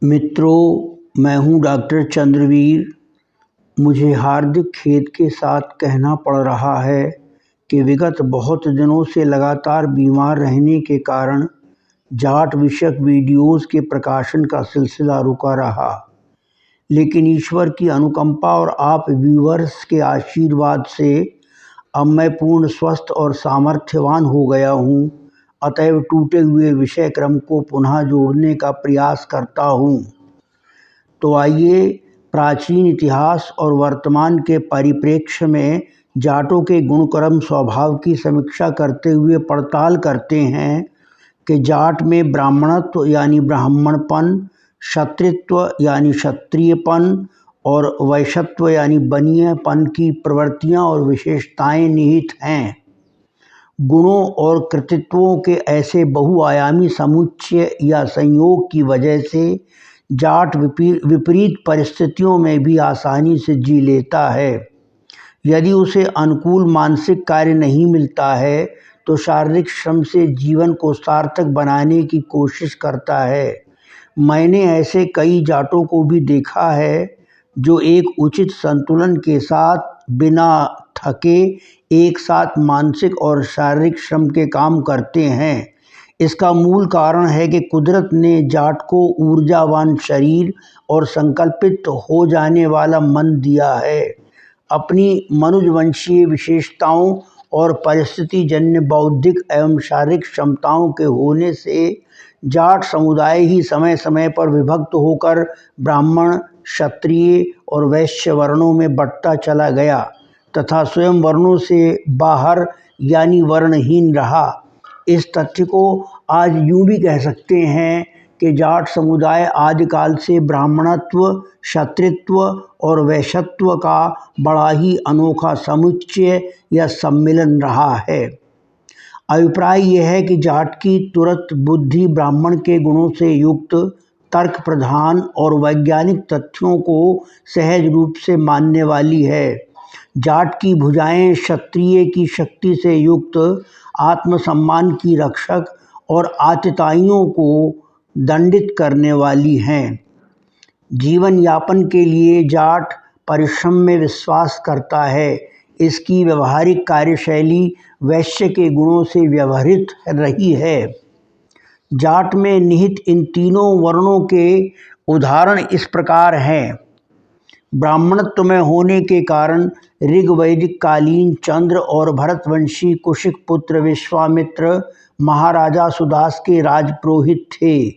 मित्रों, मैं हूं डॉक्टर चंद्रवीर। मुझे हार्दिक खेद के साथ कहना पड़ रहा है कि विगत बहुत दिनों से लगातार बीमार रहने के कारण जाट विषयक वीडियोज़ के प्रकाशन का सिलसिला रुका रहा। लेकिन ईश्वर की अनुकंपा और आप व्यूअर्स के आशीर्वाद से अब मैं पूर्ण स्वस्थ और सामर्थ्यवान हो गया हूँ। अतएव टूटे हुए विषय क्रम को पुनः जोड़ने का प्रयास करता हूँ। तो आइए प्राचीन इतिहास और वर्तमान के परिप्रेक्ष्य में जाटों के गुणकर्म स्वभाव की समीक्षा करते हुए पड़ताल करते हैं कि जाट में ब्राह्मणत्व यानी ब्राह्मणपन, क्षत्रित्व यानी क्षत्रियपन और वैश्यत्व यानी बनिएपन की प्रवृत्तियां और विशेषताएं निहित हैं। गुणों और कृतित्वों के ऐसे बहुआयामी समुच्चय या संयोग की वजह से जाट विपरीत परिस्थितियों में भी आसानी से जी लेता है। यदि उसे अनुकूल मानसिक कार्य नहीं मिलता है तो शारीरिक श्रम से जीवन को सार्थक बनाने की कोशिश करता है। मैंने ऐसे कई जाटों को भी देखा है जो एक उचित संतुलन के साथ बिना थके एक साथ मानसिक और शारीरिक श्रम के काम करते हैं। इसका मूल कारण है कि कुदरत ने जाट को ऊर्जावान शरीर और संकल्पित हो जाने वाला मन दिया है। अपनी मनुजवंशीय विशेषताओं और परिस्थिति जन्य बौद्धिक एवं शारीरिक क्षमताओं के होने से जाट समुदाय ही समय समय पर विभक्त होकर ब्राह्मण, क्षत्रिय और वैश्य वर्णों में बंटता चला गया तथा स्वयं वर्णों से बाहर यानी वर्णहीन रहा। इस तथ्य को आज यूं भी कह सकते हैं कि जाट समुदाय आदिकाल से ब्राह्मणत्व, क्षत्रित्व और वैश्यत्व का बड़ा ही अनोखा समुच्चय या सम्मिलन रहा है। अभिप्राय यह है कि जाट की तुरंत बुद्धि ब्राह्मण के गुणों से युक्त, तर्क प्रधान और वैज्ञानिक तथ्यों को सहज रूप से मानने वाली है। जाट की भुजाएं क्षत्रिय की शक्ति से युक्त, आत्मसम्मान की रक्षक और आतताइयों को दंडित करने वाली हैं। जीवन यापन के लिए जाट परिश्रम में विश्वास करता है। इसकी व्यवहारिक कार्यशैली वैश्य के गुणों से व्यवहृत रही है। जाट में निहित इन तीनों वर्णों के उदाहरण इस प्रकार हैं। ब्राह्मणत्व में होने के कारण ऋग्वैदिक कालीन चंद्र और भरतवंशी कुशिक पुत्र विश्वामित्र महाराजा सुदास के राजपुरोहित थे।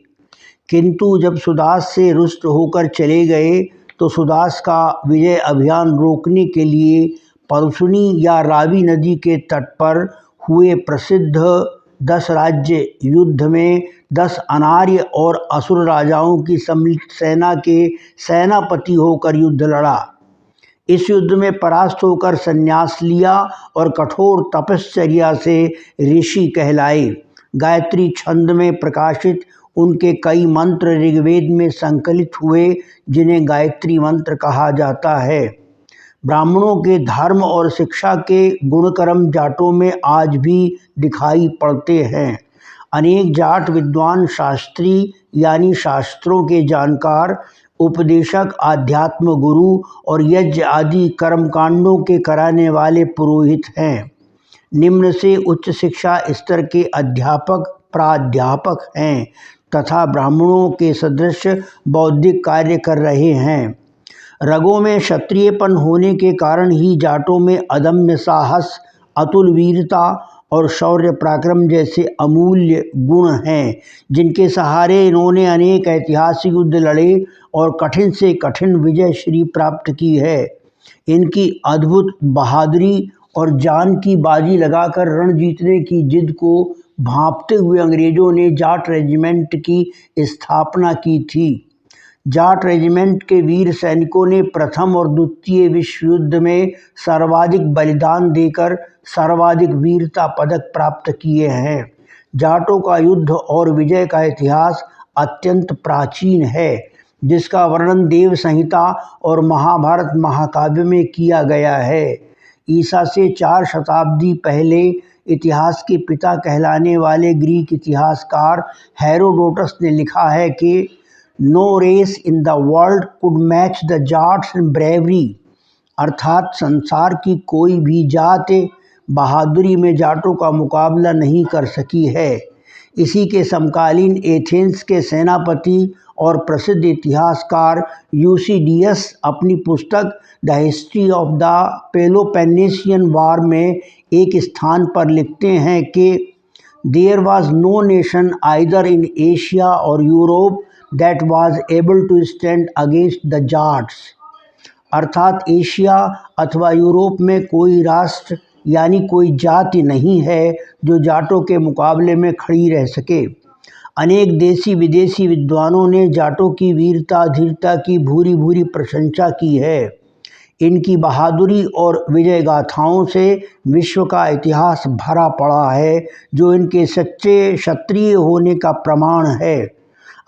किंतु जब सुदास से रुष्ट होकर चले गए तो सुदास का विजय अभियान रोकने के लिए परशुनी या रावी नदी के तट पर हुए प्रसिद्ध 10 राज्य युद्ध में 10 अनार्य और असुर राजाओं की सम्मिलित सेना के सेनापति होकर युद्ध लड़ा। इस युद्ध में परास्त होकर संन्यास लिया और कठोर तपश्चर्या से ऋषि कहलाए। गायत्री छंद में प्रकाशित उनके कई मंत्र ऋग्वेद में संकलित हुए, जिन्हें गायत्री मंत्र कहा जाता है। ब्राह्मणों के धर्म और शिक्षा के गुणकर्म जाटों में आज भी दिखाई पड़ते हैं। अनेक जाट विद्वान शास्त्री यानी शास्त्रों के जानकार, उपदेशक, आध्यात्म गुरु और यज्ञ आदि कर्मकांडों के कराने वाले पुरोहित हैं। निम्न से उच्च शिक्षा स्तर के अध्यापक, प्राध्यापक हैं तथा ब्राह्मणों के सदृश बौद्धिक कार्य कर रहे हैं। रगों में क्षत्रियपन होने के कारण ही जाटों में अदम्य साहस, अतुल वीरता और शौर्य पराक्रम जैसे अमूल्य गुण हैं, जिनके सहारे इन्होंने अनेक ऐतिहासिक युद्ध लड़े और कठिन से कठिन विजय श्री प्राप्त की है। इनकी अद्भुत बहादुरी और जान की बाजी लगाकर रण जीतने की जिद को भांपते हुए अंग्रेजों ने जाट रेजिमेंट की स्थापना की थी। जाट रेजिमेंट के वीर सैनिकों ने प्रथम और द्वितीय विश्व युद्ध में सर्वाधिक बलिदान देकर सर्वाधिक वीरता पदक प्राप्त किए हैं। जाटों का युद्ध और विजय का इतिहास अत्यंत प्राचीन है, जिसका वर्णन देव संहिता और महाभारत महाकाव्य में किया गया है। ईसा से 4 शताब्दी पहले इतिहास के पिता कहलाने वाले ग्रीक इतिहासकार हेरोडोटस ने लिखा है कि no race in the world could match the Jats in bravery, अर्थात संसार की कोई भी जात बहादुरी में जाटों का मुकाबला नहीं कर सकी है। इसी के समकालीन एथेंस के सेनापति और प्रसिद्ध इतिहासकार यूसीडीएस अपनी पुस्तक the history of the Peloponnesian war में एक स्थान पर लिखते हैं कि there was no nation either in Asia और Europe that was able to stand against the Jats, अर्थात एशिया अथवा यूरोप में कोई राष्ट्र यानी कोई जाति नहीं है जो जाटों के मुकाबले में खड़ी रह सके। अनेक देशी विदेशी विद्वानों ने जाटों की वीरता धीरता की भूरी भूरी प्रशंसा की है। इनकी बहादुरी और विजय गाथाओं से विश्व का इतिहास भरा पड़ा है, जो इनके सच्चे क्षत्रिय होने का प्रमाण है।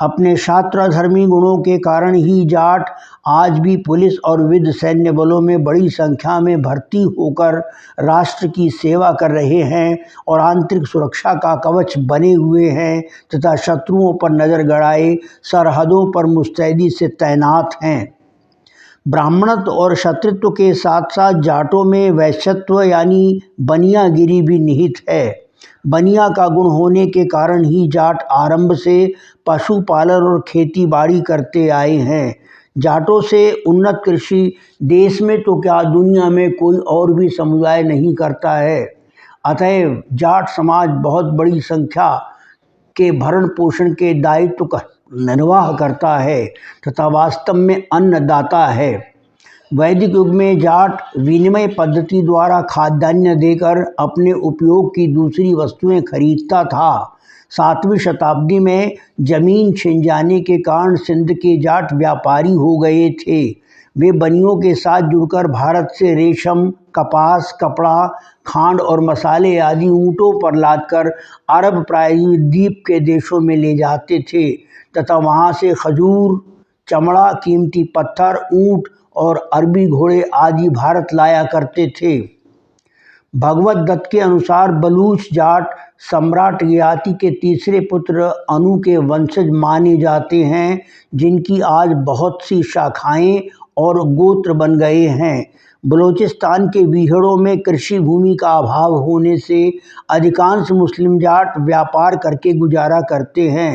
अपने शास्त्रधर्मी गुणों के कारण ही जाट आज भी पुलिस और विविध सैन्य बलों में बड़ी संख्या में भर्ती होकर राष्ट्र की सेवा कर रहे हैं और आंतरिक सुरक्षा का कवच बने हुए हैं तथा शत्रुओं पर नज़र गड़ाए सरहदों पर मुस्तैदी से तैनात हैं। ब्राह्मणत्व और क्षत्रित्व के साथ साथ जाटों में वैश्यत्व यानी बनियागिरी भी निहित है। बनिया का गुण होने के कारण ही जाट आरंभ से पशुपालन और खेती बाड़ी करते आए हैं। जाटों से उन्नत कृषि देश में तो क्या दुनिया में कोई और भी समुदाय नहीं करता है। अतएव जाट समाज बहुत बड़ी संख्या के भरण पोषण के दायित्व का निर्वाह करता है तथा वास्तव में अन्नदाता है। वैदिक युग में जाट विनिमय पद्धति द्वारा खाद्यान्न देकर अपने उपयोग की दूसरी वस्तुएं खरीदता था। 7वीं शताब्दी में जमीन छिन जाने के कारण सिंध के जाट व्यापारी हो गए थे। वे बनियों के साथ जुड़कर भारत से रेशम, कपास, कपड़ा, खांड और मसाले आदि ऊँटों पर लादकर अरब प्रायद्वीप के देशों में ले जाते थे तथा वहाँ से खजूर, चमड़ा, कीमती पत्थर, ऊँट और अरबी घोड़े आदि भारत लाया करते थे। भगवत दत्त के अनुसार बलूच जाट सम्राट ययाति के तीसरे पुत्र अनु के वंशज माने जाते हैं, जिनकी आज बहुत सी शाखाएं और गोत्र बन गए हैं। बलूचिस्तान के बीहड़ों में कृषि भूमि का अभाव होने से अधिकांश मुस्लिम जाट व्यापार करके गुजारा करते हैं।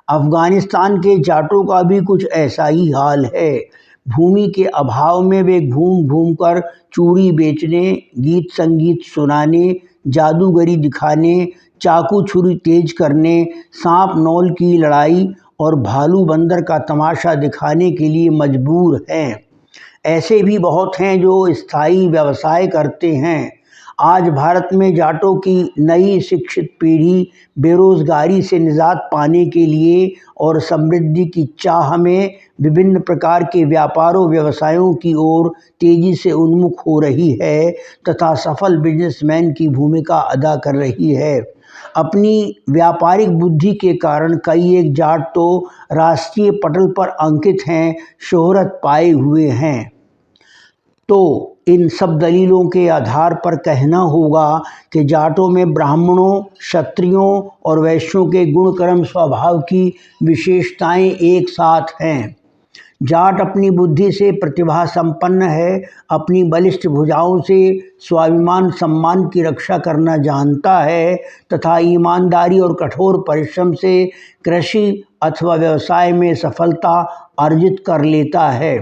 अफगानिस्तान के जाटों का भी कुछ ऐसा ही हाल है। भूमि के अभाव में वे घूम घूम कर चूड़ी बेचने, गीत संगीत सुनाने, जादूगरी दिखाने, चाकू छुरी तेज करने, सांप नौल की लड़ाई और भालू बंदर का तमाशा दिखाने के लिए मजबूर हैं। ऐसे भी बहुत हैं जो स्थायी व्यवसाय करते हैं। आज भारत में जाटों की नई शिक्षित पीढ़ी बेरोजगारी से निजात पाने के लिए और समृद्धि की चाह में विभिन्न प्रकार के व्यापारों व्यवसायों की ओर तेजी से उन्मुख हो रही है तथा सफल बिजनेसमैन की भूमिका अदा कर रही है। अपनी व्यापारिक बुद्धि के कारण कई एक जाट तो राष्ट्रीय पटल पर अंकित हैं, शोहरत पाए हुए हैं। तो इन सब दलीलों के आधार पर कहना होगा कि जाटों में ब्राह्मणों, क्षत्रियों और वैश्यों के गुण कर्म स्वभाव की विशेषताएं एक साथ हैं। जाट अपनी बुद्धि से प्रतिभा संपन्न है, अपनी बलिष्ठ भुजाओं से स्वाभिमान सम्मान की रक्षा करना जानता है तथा ईमानदारी और कठोर परिश्रम से कृषि अथवा व्यवसाय में सफलता अर्जित कर लेता है।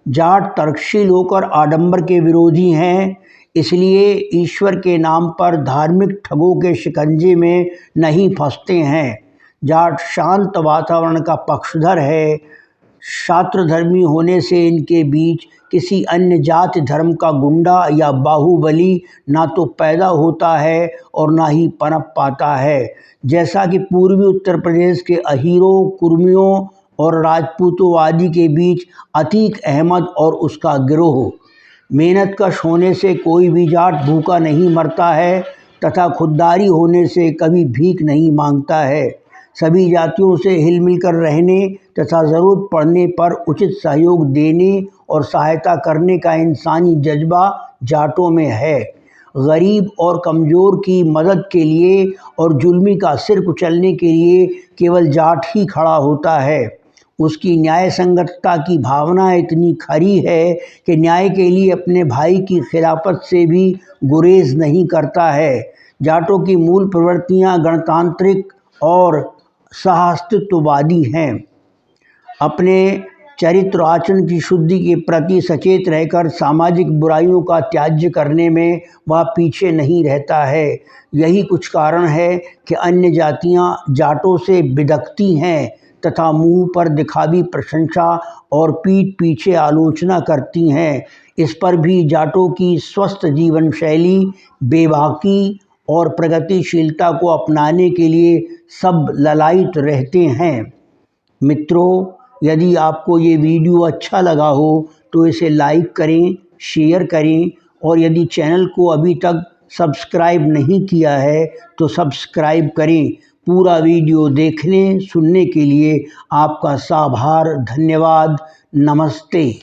जाट तर्कशील होकर आडंबर के विरोधी हैं, इसलिए ईश्वर के नाम पर धार्मिक ठगों के शिकंजे में नहीं फंसते हैं। जाट शांत वातावरण का पक्षधर है। शास्त्रधर्मी होने से इनके बीच किसी अन्य जाति धर्म का गुंडा या बाहुबली ना तो पैदा होता है और ना ही पनप पाता है। जैसा कि पूर्वी उत्तर प्रदेश के अहीरों, कुर्मियों और राजपूतों आदि के बीच अतीक अहमद और उसका गिरोह। मेहनत कश होने से कोई भी जाट भूखा नहीं मरता है तथा खुददारी होने से कभी भीख नहीं मांगता है। सभी जातियों से हिल मिल कर रहने तथा ज़रूरत पड़ने पर उचित सहयोग देने और सहायता करने का इंसानी जज्बा जाटों में है। गरीब और कमज़ोर की मदद के लिए और जुल्मी का सिर कुचलने के लिए केवल जाट ही खड़ा होता है। उसकी न्याय संगतता की भावना इतनी खरी है कि न्याय के लिए अपने भाई की खिलाफत से भी गुरेज नहीं करता है। जाटों की मूल प्रवृत्तियां गणतांत्रिक और सहास्तित्ववादी हैं। अपने चरित्र आचरण की शुद्धि के प्रति सचेत रहकर सामाजिक बुराइयों का त्याज्य करने में वह पीछे नहीं रहता है। यही कुछ कारण है कि अन्य जातियां जाटों से बिदकती हैं तथा मुंह पर दिखावी प्रशंसा और पीठ पीछे आलोचना करती हैं। इस पर भी जाटों की स्वस्थ जीवन शैली, बेबाकी और प्रगतिशीलता को अपनाने के लिए सब ललायित रहते हैं। मित्रों, यदि आपको ये वीडियो अच्छा लगा हो तो इसे लाइक करें, शेयर करें और यदि चैनल को अभी तक सब्सक्राइब नहीं किया है तो सब्सक्राइब करें। पूरा वीडियो देखने सुनने के लिए आपका साभार धन्यवाद। नमस्ते।